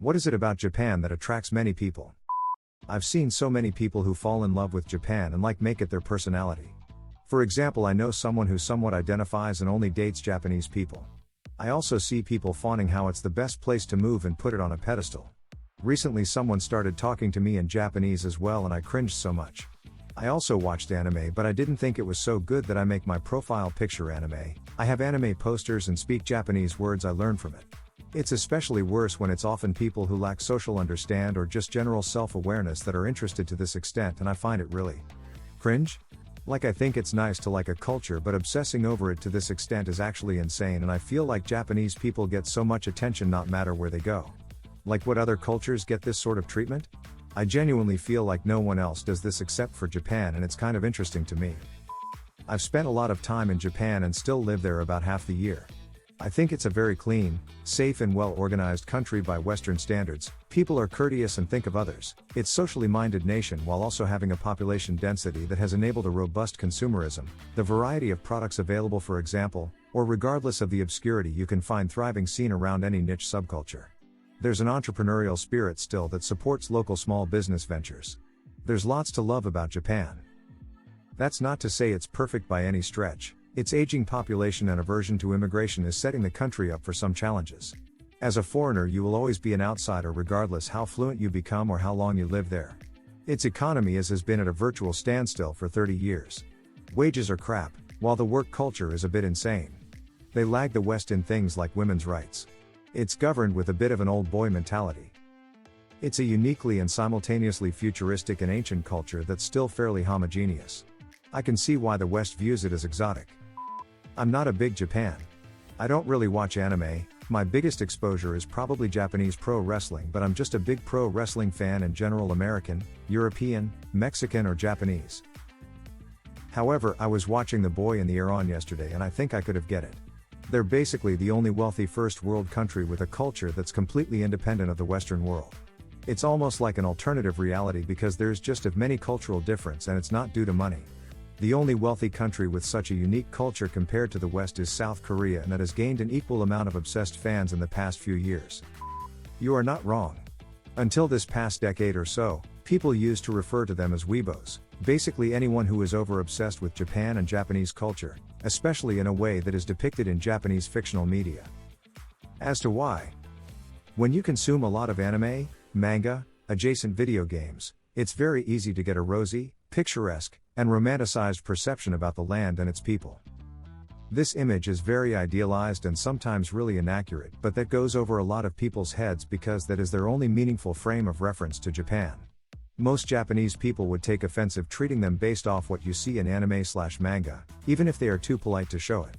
What is it about Japan that attracts many people? I've seen so many people who fall in love with Japan and make it their personality. For example, I know someone who somewhat identifies and only dates Japanese people. I also see people fawning how it's the best place to move and put it on a pedestal. Recently someone started talking to me in Japanese as well and I cringed so much. I also watched anime, but I didn't think it was so good that I make my profile picture anime. I have anime posters and speak Japanese words I learned from it. It's especially worse when it's often people who lack social understand or just general self-awareness that are interested to this extent, and I find it really cringe. I think it's nice to like a culture, but obsessing over it to this extent is actually insane, and I feel like Japanese people get so much attention not matter where they go. What other cultures get this sort of treatment? I genuinely feel like no one else does this except for Japan, and it's kind of interesting to me. I've spent a lot of time in Japan and still live there about half the year. I think it's a very clean, safe and well-organized country by Western standards. People are courteous and think of others. It's socially minded nation while also having a population density that has enabled a robust consumerism, the variety of products available for example, or regardless of the obscurity you can find thriving scene around any niche subculture. There's an entrepreneurial spirit still that supports local small business ventures. There's lots to love about Japan. That's not to say it's perfect by any stretch. Its aging population and aversion to immigration is setting the country up for some challenges. As a foreigner, you will always be an outsider regardless how fluent you become or how long you live there. Its economy has been at a virtual standstill for 30 years. Wages are crap, while the work culture is a bit insane. They lag the West in things like women's rights. It's governed with a bit of an old boy mentality. It's a uniquely and simultaneously futuristic and ancient culture that's still fairly homogeneous. I can see why the West views it as exotic. I'm not a big Japan. I don't really watch anime. My biggest exposure is probably Japanese pro wrestling, but I'm just a big pro wrestling fan in general, American, European, Mexican or Japanese. However, I was watching The Boy and the Heron yesterday and I think I could have get it. They're basically the only wealthy first world country with a culture that's completely independent of the Western world. It's almost like an alternative reality because there's just as many cultural difference and it's not due to money. The only wealthy country with such a unique culture compared to the West is South Korea, and that has gained an equal amount of obsessed fans in the past few years. You are not wrong. Until this past decade or so, people used to refer to them as weebos, basically anyone who is over-obsessed with Japan and Japanese culture, especially in a way that is depicted in Japanese fictional media. As to why? When you consume a lot of anime, manga, adjacent video games, it's very easy to get a rosy, picturesque, and romanticized perception about the land and its people. This image is very idealized and sometimes really inaccurate, but that goes over a lot of people's heads because that is their only meaningful frame of reference to Japan. Most Japanese people would take offensive treating them based off what you see in anime/manga, even if they are too polite to show it.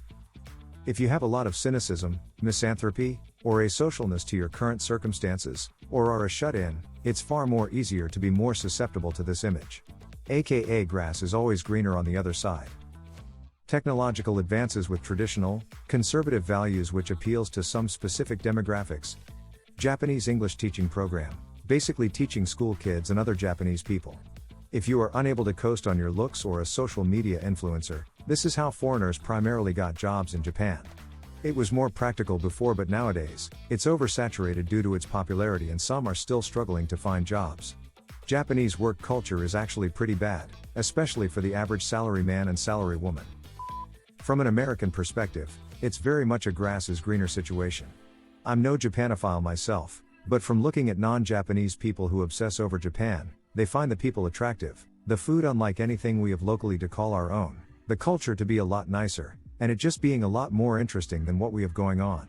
If you have a lot of cynicism, misanthropy, or asocialness to your current circumstances, or are a shut-in, it's far more easier to be more susceptible to this image. AKA grass is always greener on the other side. Technological advances with traditional, conservative values which appeals to some specific demographics. Japanese English teaching program, basically teaching school kids and other Japanese people. If you are unable to coast on your looks or a social media influencer, this is how foreigners primarily got jobs in Japan. It was more practical before, but nowadays, it's oversaturated due to its popularity and some are still struggling to find jobs. Japanese work culture is actually pretty bad, especially for the average salaryman and salarywoman. From an American perspective, it's very much a grass is greener situation. I'm no Japanophile myself, but from looking at non-Japanese people who obsess over Japan, they find the people attractive, the food unlike anything we have locally to call our own, the culture to be a lot nicer, and it just being a lot more interesting than what we have going on.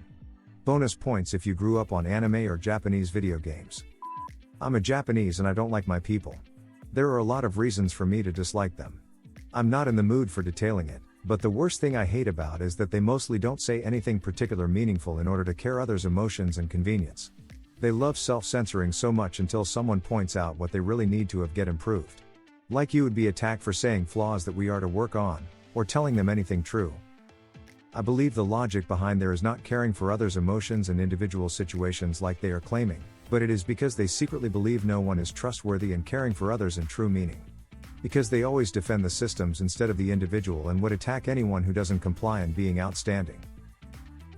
Bonus points if you grew up on anime or Japanese video games. I'm a Japanese and I don't like my people. There are a lot of reasons for me to dislike them. I'm not in the mood for detailing it, but the worst thing I hate about is that they mostly don't say anything particular meaningful in order to care others' emotions and convenience. They love self-censoring so much until someone points out what they really need to have get improved. Like you would be attacked for saying flaws that we are to work on, or telling them anything true. I believe the logic behind there is not caring for others' emotions and individual situations like they are claiming, but it is because they secretly believe no one is trustworthy and caring for others in true meaning. Because they always defend the systems instead of the individual and would attack anyone who doesn't comply in being outstanding.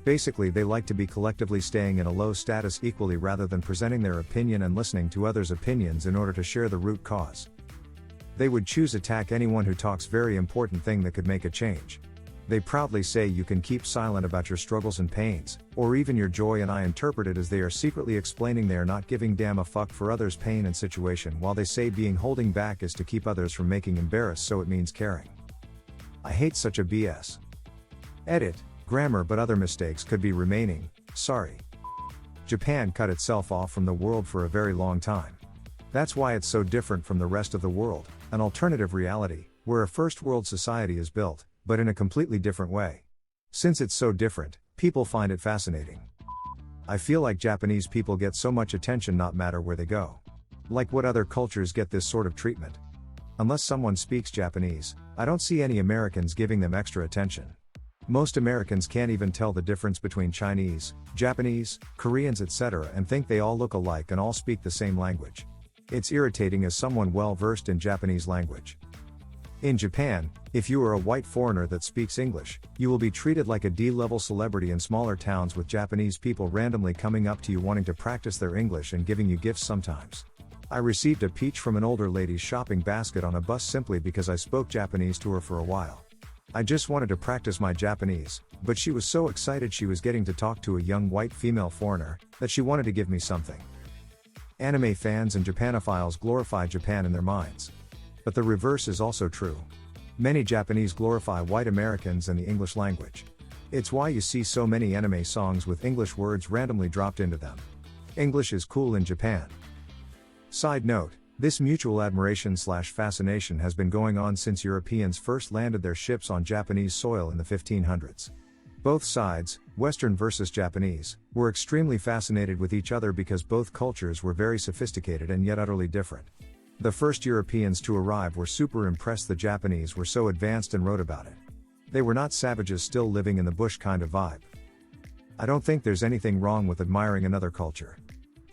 Basically, they like to be collectively staying in a low status equally rather than presenting their opinion and listening to others' opinions in order to share the root cause. They would choose attack anyone who talks very important thing that could make a change. They proudly say you can keep silent about your struggles and pains, or even your joy, and I interpret it as they are secretly explaining they are not giving damn a fuck for others' pain and situation, while they say being holding back is to keep others from making embarrassed, so it means caring. I hate such a BS. Edit, grammar, but other mistakes could be remaining, sorry. Japan cut itself off from the world for a very long time. That's why it's so different from the rest of the world, an alternative reality, where a first world society is built, but in a completely different way. Since it's so different, people find it fascinating. I feel like Japanese people get so much attention no matter where they go. Like what other cultures get this sort of treatment? Unless someone speaks Japanese, I don't see any Americans giving them extra attention. Most Americans can't even tell the difference between Chinese, Japanese, Koreans, etc., and think they all look alike and all speak the same language. It's irritating as someone well versed in Japanese language. In Japan, if you are a white foreigner that speaks English, you will be treated like a D-level celebrity in smaller towns, with Japanese people randomly coming up to you wanting to practice their English and giving you gifts sometimes. I received a peach from an older lady's shopping basket on a bus simply because I spoke Japanese to her for a while. I just wanted to practice my Japanese, but she was so excited she was getting to talk to a young white female foreigner, that she wanted to give me something. Anime fans and Japanophiles glorify Japan in their minds. But the reverse is also true. Many Japanese glorify white Americans and the English language. It's why you see so many anime songs with English words randomly dropped into them. English is cool in Japan. Side note, this mutual admiration/fascination has been going on since Europeans first landed their ships on Japanese soil in the 1500s. Both sides, Western versus Japanese, were extremely fascinated with each other because both cultures were very sophisticated and yet utterly different. The first Europeans to arrive were super impressed the Japanese were so advanced and wrote about it. They were not savages still living in the bush kind of vibe. I don't think there's anything wrong with admiring another culture.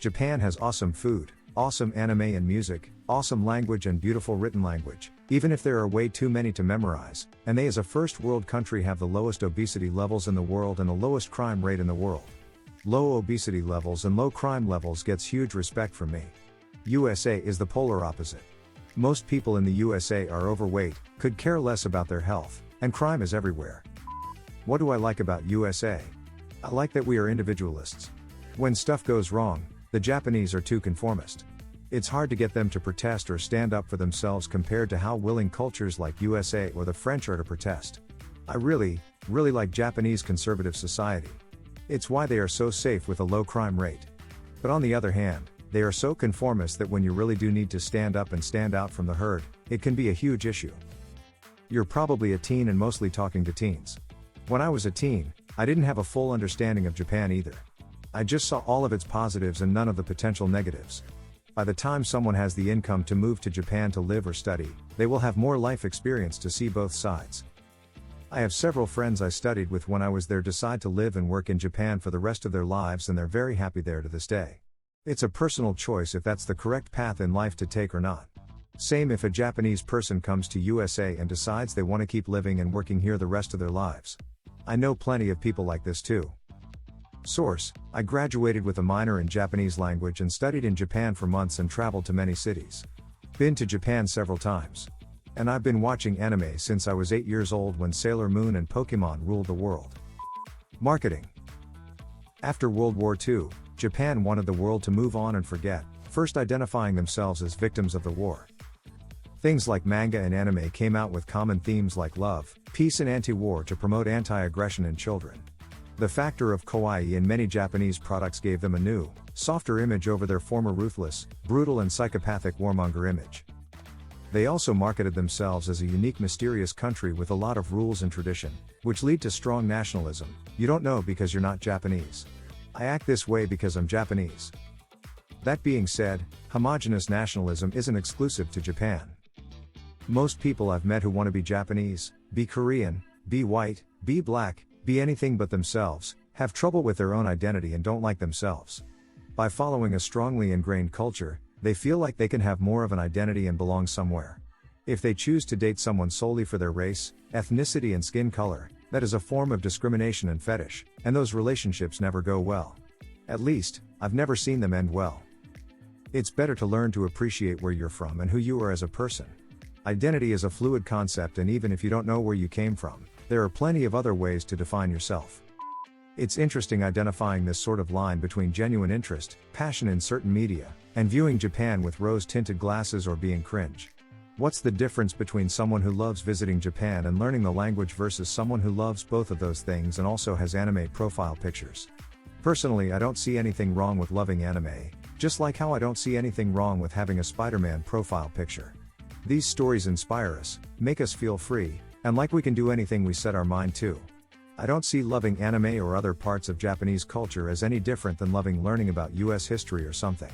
Japan has awesome food, awesome anime and music, awesome language and beautiful written language, even if there are way too many to memorize, and they as a first world country have the lowest obesity levels in the world and the lowest crime rate in the world. Low obesity levels and low crime levels gets huge respect from me. USA is the polar opposite. Most people in the USA are overweight, could care less about their health, and crime is everywhere. What do I like about USA? I like that we are individualists. When stuff goes wrong, the Japanese are too conformist. It's hard to get them to protest or stand up for themselves compared to how willing cultures like USA or the French are to protest. I really like Japanese conservative society. It's why they are so safe with a low crime rate. But on the other hand, they are so conformist that when you really do need to stand up and stand out from the herd, it can be a huge issue. You're probably a teen and mostly talking to teens. When I was a teen, I didn't have a full understanding of Japan either. I just saw all of its positives and none of the potential negatives. By the time someone has the income to move to Japan to live or study, they will have more life experience to see both sides. I have several friends I studied with when I was there decide to live and work in Japan for the rest of their lives, and they're very happy there to this day. It's a personal choice if that's the correct path in life to take or not. Same if a Japanese person comes to USA and decides they want to keep living and working here the rest of their lives. I know plenty of people like this too. Source: I graduated with a minor in Japanese language and studied in Japan for months and traveled to many cities. Been to Japan several times. And I've been watching anime since I was 8 years old when Sailor Moon and Pokemon ruled the world. Marketing. After World War II, Japan wanted the world to move on and forget, first identifying themselves as victims of the war. Things like manga and anime came out with common themes like love, peace and anti-war to promote anti-aggression in children. The factor of kawaii in many Japanese products gave them a new, softer image over their former ruthless, brutal and psychopathic warmonger image. They also marketed themselves as a unique mysterious country with a lot of rules and tradition, which lead to strong nationalism. You don't know because you're not Japanese. I act this way because I'm Japanese. That being said, homogeneous nationalism isn't exclusive to Japan. Most people I've met who want to be Japanese, be Korean, be white, be black, be anything but themselves, have trouble with their own identity and don't like themselves. By following a strongly ingrained culture, they feel like they can have more of an identity and belong somewhere. If they choose to date someone solely for their race, ethnicity and skin color, That is a form of discrimination and fetish, and those relationships never go well. At least, I've never seen them end well. It's better to learn to appreciate where you're from and who you are as a person. Identity is a fluid concept, and even if you don't know where you came from, there are plenty of other ways to define yourself. It's interesting identifying this sort of line between genuine interest, passion in certain media, and viewing Japan with rose-tinted glasses or being cringe. What's the difference between someone who loves visiting Japan and learning the language versus someone who loves both of those things and also has anime profile pictures? Personally, I don't see anything wrong with loving anime, just like how I don't see anything wrong with having a Spider-Man profile picture. These stories inspire us, make us feel free, and like we can do anything we set our mind to. I don't see loving anime or other parts of Japanese culture as any different than loving learning about US history or something.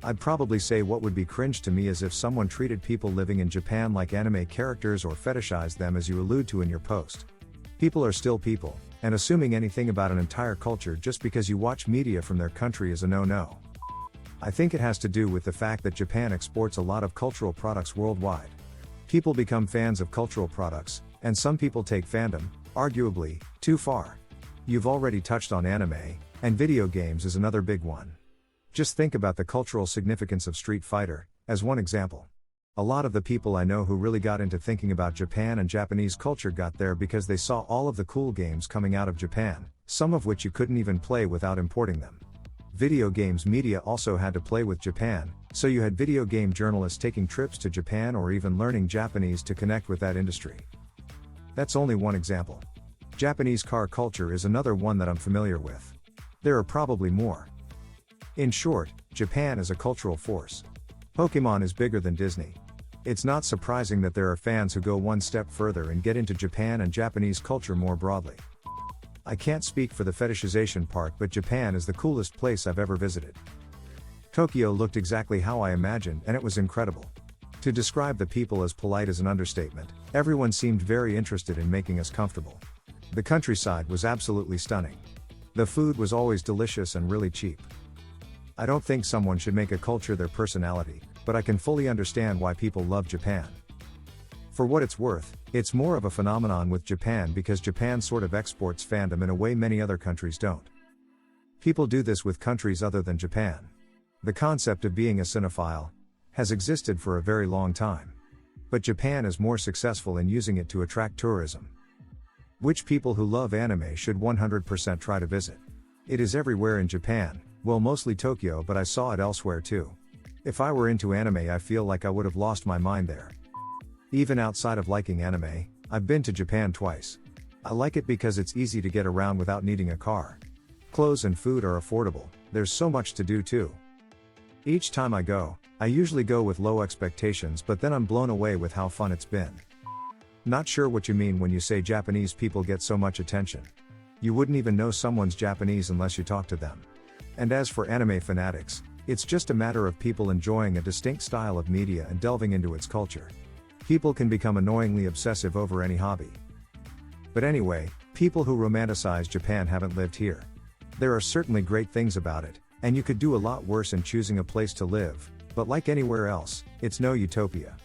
I'd probably say what would be cringe to me is if someone treated people living in Japan like anime characters or fetishized them, as you allude to in your post. People are still people, and assuming anything about an entire culture just because you watch media from their country is a no-no. I think it has to do with the fact that Japan exports a lot of cultural products worldwide. People become fans of cultural products, and some people take fandom, arguably, too far. You've already touched on anime, and video games is another big one. Just think about the cultural significance of Street Fighter, as one example. A lot of the people I know who really got into thinking about Japan and Japanese culture got there because they saw all of the cool games coming out of Japan, some of which you couldn't even play without importing them. Video games media also had to play with Japan, so you had video game journalists taking trips to Japan or even learning Japanese to connect with that industry. That's only one example. Japanese car culture is another one that I'm familiar with. There are probably more. In short, Japan is a cultural force. Pokemon is bigger than Disney. It's not surprising that there are fans who go one step further and get into Japan and Japanese culture more broadly. I can't speak for the fetishization part, but Japan is the coolest place I've ever visited. Tokyo looked exactly how I imagined, and it was incredible. To describe the people as polite is an understatement. Everyone seemed very interested in making us comfortable. The countryside was absolutely stunning. The food was always delicious and really cheap. I don't think someone should make a culture their personality, but I can fully understand why people love Japan. For what it's worth, it's more of a phenomenon with Japan because Japan sort of exports fandom in a way many other countries don't. People do this with countries other than Japan. The concept of being a cinephile has existed for a very long time. But Japan is more successful in using it to attract tourism, which people who love anime should 100% try to visit. It is everywhere in Japan, well, mostly Tokyo, but I saw it elsewhere too. If I were into anime, I feel like I would have lost my mind there. Even outside of liking anime, I've been to Japan twice. I like it because it's easy to get around without needing a car. Clothes and food are affordable, there's so much to do too. Each time I go, I usually go with low expectations, but then I'm blown away with how fun it's been. Not sure what you mean when you say Japanese people get so much attention. You wouldn't even know someone's Japanese unless you talk to them. And as for anime fanatics, it's just a matter of people enjoying a distinct style of media and delving into its culture. People can become annoyingly obsessive over any hobby. But anyway, people who romanticize Japan haven't lived here. There are certainly great things about it, and you could do a lot worse in choosing a place to live, but like anywhere else, it's no utopia.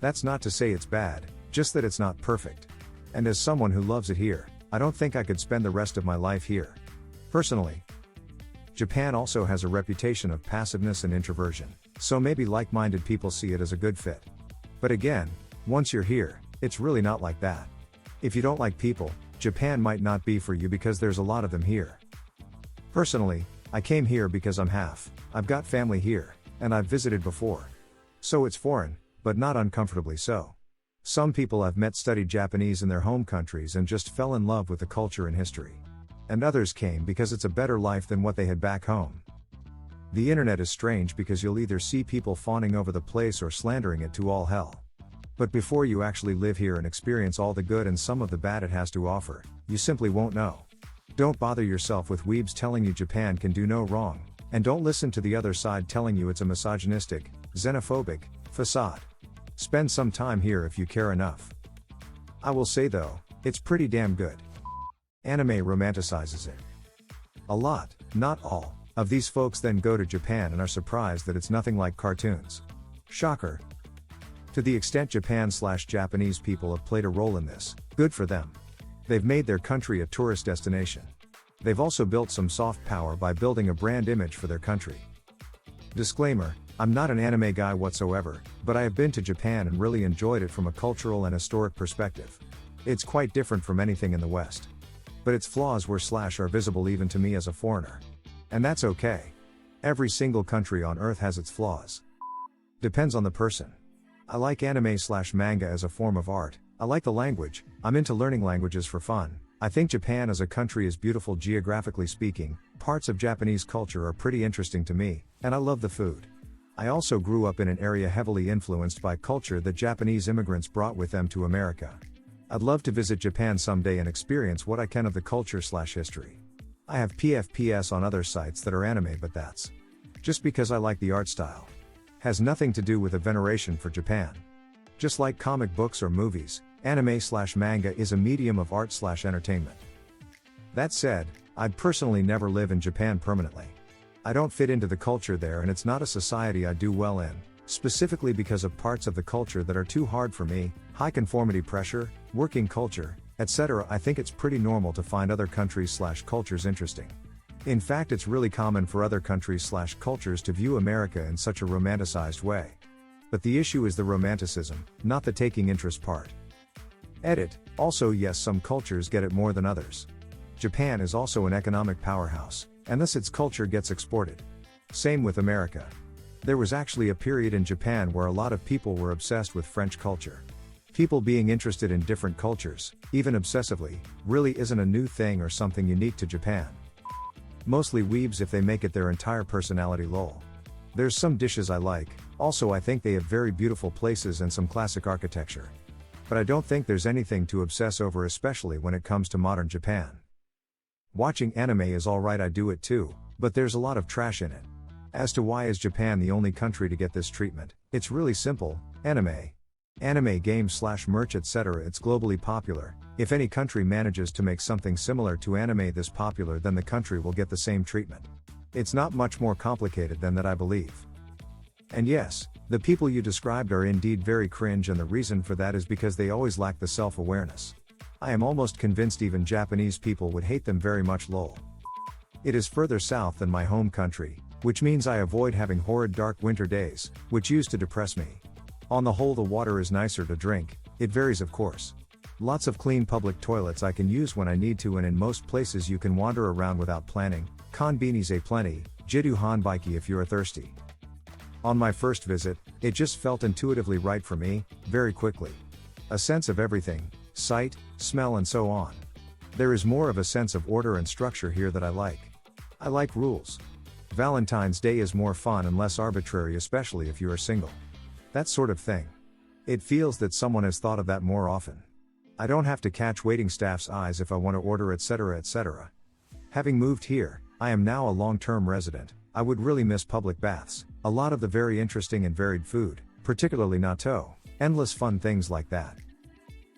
That's not to say it's bad, just that it's not perfect. And as someone who loves it here, I don't think I could spend the rest of my life here. Personally. Japan also has a reputation of passiveness and introversion, so maybe like-minded people see it as a good fit. But again, once you're here, it's really not like that. If you don't like people, Japan might not be for you because there's a lot of them here. Personally, I came here because I'm half. I've got family here, and I've visited before. So it's foreign, but not uncomfortably so. Some people I've met studied Japanese in their home countries and just fell in love with the culture and history. And others came because it's a better life than what they had back home. The internet is strange because you'll either see people fawning over the place or slandering it to all hell. But before you actually live here and experience all the good and some of the bad it has to offer, you simply won't know. Don't bother yourself with weebs telling you Japan can do no wrong, and don't listen to the other side telling you it's a misogynistic, xenophobic facade. Spend some time here if you care enough. I will say though, it's pretty damn good. Anime romanticizes it. A lot, not all, of these folks then go to Japan and are surprised that it's nothing like cartoons. Shocker. To the extent Japan/Japanese people have played a role in this, good for them. They've made their country a tourist destination. They've also built some soft power by building a brand image for their country. Disclaimer, I'm not an anime guy whatsoever, but I have been to Japan and really enjoyed it from a cultural and historic perspective. It's quite different from anything in the West. But its flaws are visible even to me as a foreigner. And that's okay. Every single country on earth has its flaws. Depends on the person. I like anime/manga as a form of art. I like the language. I'm into learning languages for fun. I think Japan as a country is beautiful geographically speaking. Parts of Japanese culture are pretty interesting to me, and I love the food. I also grew up in an area heavily influenced by culture that Japanese immigrants brought with them to America. I'd love to visit Japan someday and experience what I can of the culture/history. I have PFPS on other sites that are anime, but that's just because I like the art style. Has nothing to do with a veneration for Japan. Just like comic books or movies, anime/manga is a medium of art/entertainment. That said, I'd personally never live in Japan permanently. I don't fit into the culture there, and it's not a society I do well in, specifically because of parts of the culture that are too hard for me, high conformity pressure, working culture, etc. I think it's pretty normal to find other countries/cultures interesting. In fact, it's really common for other countries/cultures to view America in such a romanticized way. But the issue is the romanticism, not the taking interest part. Edit. Also, yes, some cultures get it more than others. Japan is also an economic powerhouse, and thus its culture gets exported. Same with America. There was actually a period in Japan where a lot of people were obsessed with French culture. People being interested in different cultures, even obsessively, really isn't a new thing or something unique to Japan. Mostly weebs if they make it their entire personality lol. There's some dishes I like, also I think they have very beautiful places and some classic architecture. But I don't think there's anything to obsess over, especially when it comes to modern Japan. Watching anime is alright, I do it too, but there's a lot of trash in it. As to why is Japan the only country to get this treatment, it's really simple: anime. Anime games/merch etc. It's globally popular. If any country manages to make something similar to anime this popular, then the country will get the same treatment. It's not much more complicated than that, I believe. And yes, the people you described are indeed very cringe, and the reason for that is because they always lack the self-awareness. I am almost convinced even Japanese people would hate them very much lol. It is further south than my home country, which means I avoid having horrid dark winter days, which used to depress me. On the whole, the water is nicer to drink. It varies, of course. Lots of clean public toilets I can use when I need to, and in most places you can wander around without planning. Konbinis a plenty, jidu hanbaiki if you're thirsty. On my first visit, it just felt intuitively right for me, very quickly. A sense of everything, sight, smell and so on. There is more of a sense of order and structure here that I like. I like rules. Valentine's Day is more fun and less arbitrary, especially if you are single. That sort of thing. It feels that someone has thought of that more often. I don't have to catch waiting staff's eyes if I want to order etc. etc. Having moved here, I am now a long-term resident. I would really miss public baths, a lot of the very interesting and varied food, particularly natto, endless fun things like that.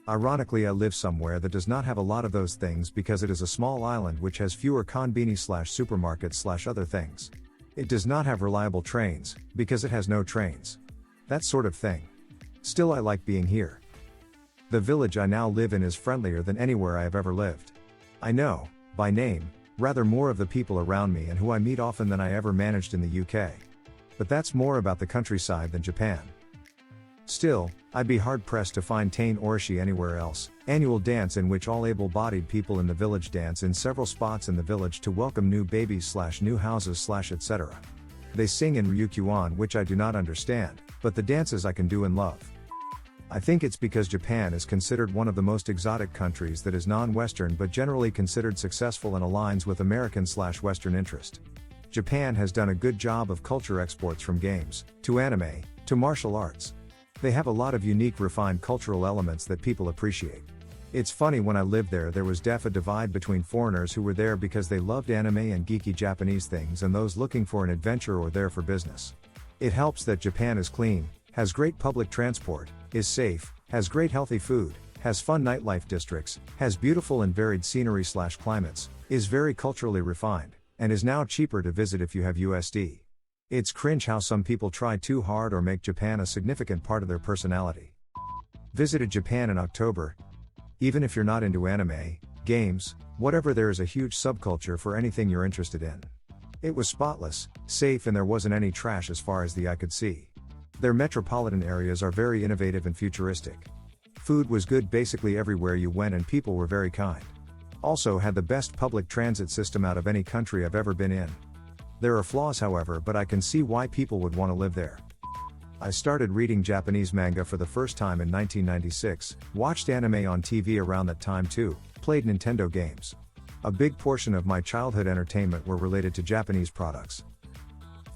Ironically, I live somewhere that does not have a lot of those things because it is a small island which has fewer konbini/supermarkets/other things. It does not have reliable trains, because it has no trains. That sort of thing. Still, I like being here. The village I now live in is friendlier than anywhere I have ever lived. I know, by name, rather more of the people around me and who I meet often than I ever managed in the UK. But that's more about the countryside than Japan. Still, I'd be hard-pressed to find Tain Orishi anywhere else. Annual dance in which all able-bodied people in the village dance in several spots in the village to welcome new babies/new houses/etc. They sing in Ryukyuan, which I do not understand, but the dances I can do and love. I think it's because Japan is considered one of the most exotic countries that is non-Western but generally considered successful and aligns with American/Western interest. Japan has done a good job of culture exports from games, to anime, to martial arts. They have a lot of unique refined cultural elements that people appreciate. It's funny, when I lived there was a divide between foreigners who were there because they loved anime and geeky Japanese things and those looking for an adventure or there for business. It helps that Japan is clean, has great public transport, is safe, has great healthy food, has fun nightlife districts, has beautiful and varied scenery/climates, is very culturally refined, and is now cheaper to visit if you have USD. It's cringe how some people try too hard or make Japan a significant part of their personality. Visited Japan in October. Even if you're not into anime, games, whatever. There is a huge subculture for anything you're interested in. It was spotless, safe, and there wasn't any trash as far as the eye could see. Their metropolitan areas are very innovative and futuristic. Food was good basically everywhere you went, and people were very kind. Also had the best public transit system out of any country I've ever been in. There are flaws, however, but I can see why people would want to live there. I started reading Japanese manga for the first time in 1996, watched anime on TV around that time too, played Nintendo games. A big portion of my childhood entertainment were related to Japanese products.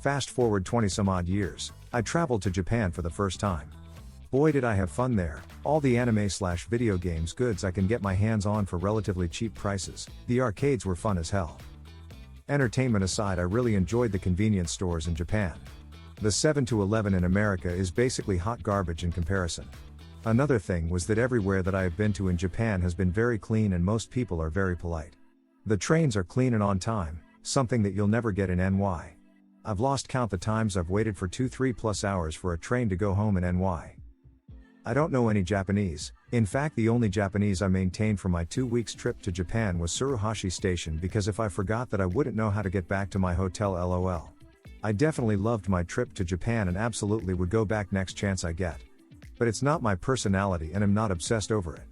Fast forward 20 some odd years, I traveled to Japan for the first time. Boy did I have fun there, all the anime/video games goods I can get my hands on for relatively cheap prices. The arcades were fun as hell. Entertainment aside, I really enjoyed the convenience stores in Japan. The 7-Eleven in America is basically hot garbage in comparison. Another thing was that everywhere that I have been to in Japan has been very clean, and most people are very polite. The trains are clean and on time, something that you'll never get in NY. I've lost count the times I've waited for 2-3+ hours for a train to go home in NY. I don't know any Japanese. In fact, the only Japanese I maintained for my 2 weeks trip to Japan was Tsuruhashi Station, because if I forgot that I wouldn't know how to get back to my hotel, lol. I definitely loved my trip to Japan and absolutely would go back next chance I get. But it's not my personality, and I'm not obsessed over it.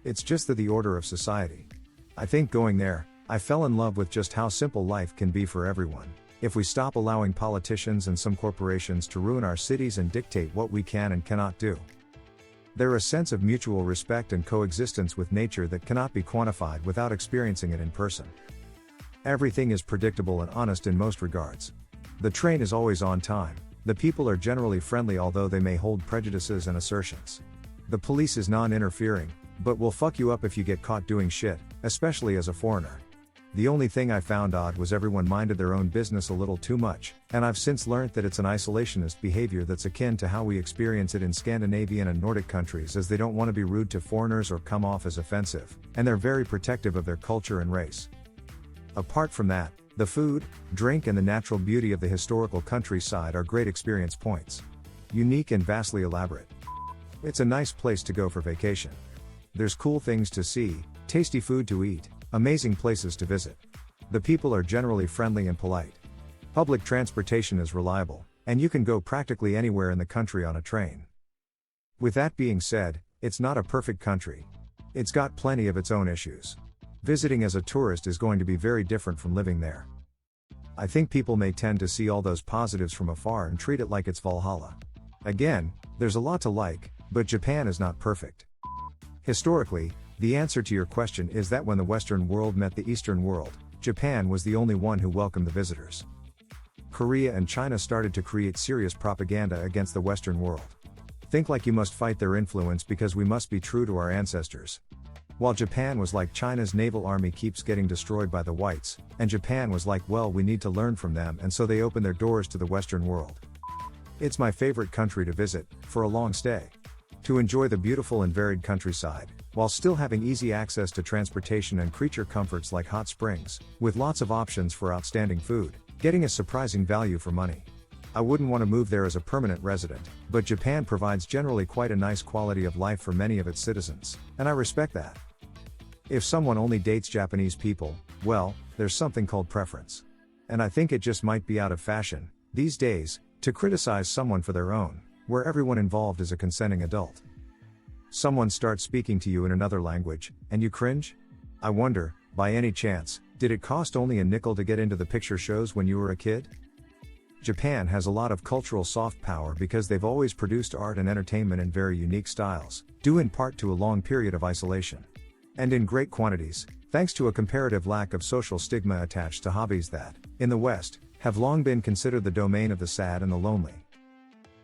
It's just the order of society. I think going there, I fell in love with just how simple life can be for everyone. If we stop allowing politicians and some corporations to ruin our cities and dictate what we can and cannot do. There's a sense of mutual respect and coexistence with nature that cannot be quantified without experiencing it in person. Everything is predictable and honest in most regards. The train is always on time. The people are generally friendly, although they may hold prejudices and assertions. The police is non-interfering, but will fuck you up if you get caught doing shit, especially as a foreigner. The only thing I found odd was everyone minded their own business a little too much, and I've since learnt that it's an isolationist behavior that's akin to how we experience it in Scandinavian and Nordic countries, as they don't want to be rude to foreigners or come off as offensive, and they're very protective of their culture and race. Apart from that, the food, drink, and the natural beauty of the historical countryside are great experience points. Unique and vastly elaborate. It's a nice place to go for vacation. There's cool things to see, tasty food to eat, amazing places to visit. The people are generally friendly and polite. Public transportation is reliable, and you can go practically anywhere in the country on a train. With that being said, it's not a perfect country. It's got plenty of its own issues. Visiting as a tourist is going to be very different from living there. I think people may tend to see all those positives from afar and treat it like it's Valhalla. Again, there's a lot to like, but Japan is not perfect. Historically, the answer to your question is that when the Western world met the Eastern world, Japan was the only one who welcomed the visitors. Korea and China started to create serious propaganda against the Western world. Think like you must fight their influence because we must be true to our ancestors. While Japan was like, China's naval army keeps getting destroyed by the whites, and Japan was like, well, we need to learn from them, and so they opened their doors to the Western world. It's my favorite country to visit, for a long stay. To enjoy the beautiful and varied countryside, while still having easy access to transportation and creature comforts like hot springs, with lots of options for outstanding food, getting a surprising value for money. I wouldn't want to move there as a permanent resident, but Japan provides generally quite a nice quality of life for many of its citizens, and I respect that. If someone only dates Japanese people, well, there's something called preference. And I think it just might be out of fashion, these days, to criticize someone for their own, where everyone involved is a consenting adult. Someone starts speaking to you in another language, and you cringe? I wonder, by any chance, did it cost only a nickel to get into the picture shows when you were a kid? Japan has a lot of cultural soft power because they've always produced art and entertainment in very unique styles, due in part to a long period of isolation. And in great quantities, thanks to a comparative lack of social stigma attached to hobbies that, in the West, have long been considered the domain of the sad and the lonely.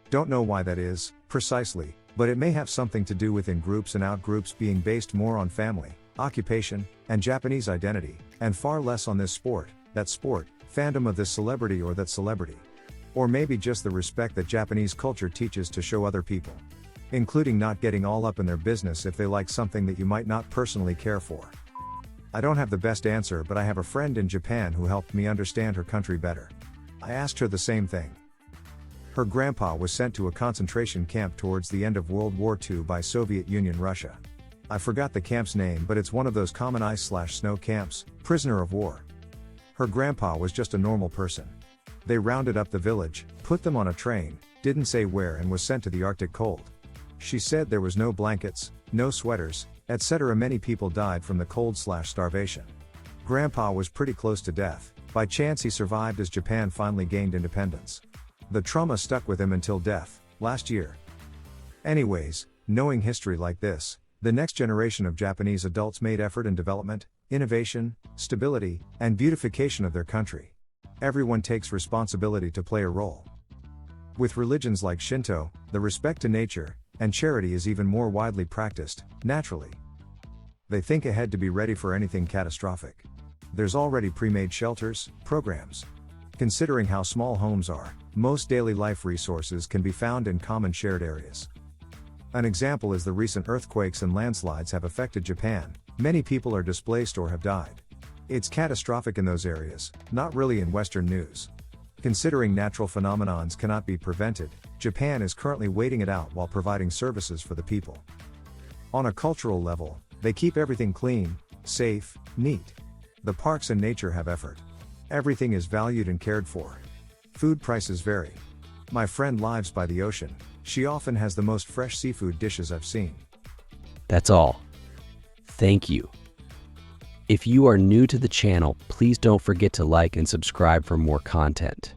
Don't know why that is, precisely, but it may have something to do with in-groups and out-groups being based more on family, occupation, and Japanese identity, and far less on this sport, that sport, fandom of this celebrity or that celebrity. Or maybe just the respect that Japanese culture teaches to show other people. Including not getting all up in their business if they like something that you might not personally care for. I don't have the best answer, but I have a friend in Japan who helped me understand her country better. I asked her the same thing. Her grandpa was sent to a concentration camp towards the end of World War II by Soviet Union Russia. I forgot the camp's name, but it's one of those common ice/snow camps, prisoner of war. Her grandpa was just a normal person. They rounded up the village, put them on a train, didn't say where, and was sent to the Arctic cold. She said there was no blankets, no sweaters, etc. Many people died from the cold/starvation. Grandpa was pretty close to death. By chance he survived as Japan finally gained independence. The trauma stuck with him until death, last year. Anyways, knowing history like this, the next generation of Japanese adults made effort in development, innovation, stability, and beautification of their country. Everyone takes responsibility to play a role. With religions like Shinto, the respect to nature and charity is even more widely practiced, naturally. They think ahead to be ready for anything catastrophic. There's already pre-made shelters, programs. Considering how small homes are, most daily life resources can be found in common shared areas. An example is the recent earthquakes and landslides have affected Japan. Many people are displaced or have died. It's catastrophic in those areas, not really in Western news. Considering natural phenomenons cannot be prevented, Japan is currently waiting it out while providing services for the people. On a cultural level, they keep everything clean, safe, neat. The parks and nature have effort. Everything is valued and cared for. Food prices vary. My friend lives by the ocean. She often has the most fresh seafood dishes I've seen. That's all. Thank you. If you are new to the channel, please don't forget to like and subscribe for more content.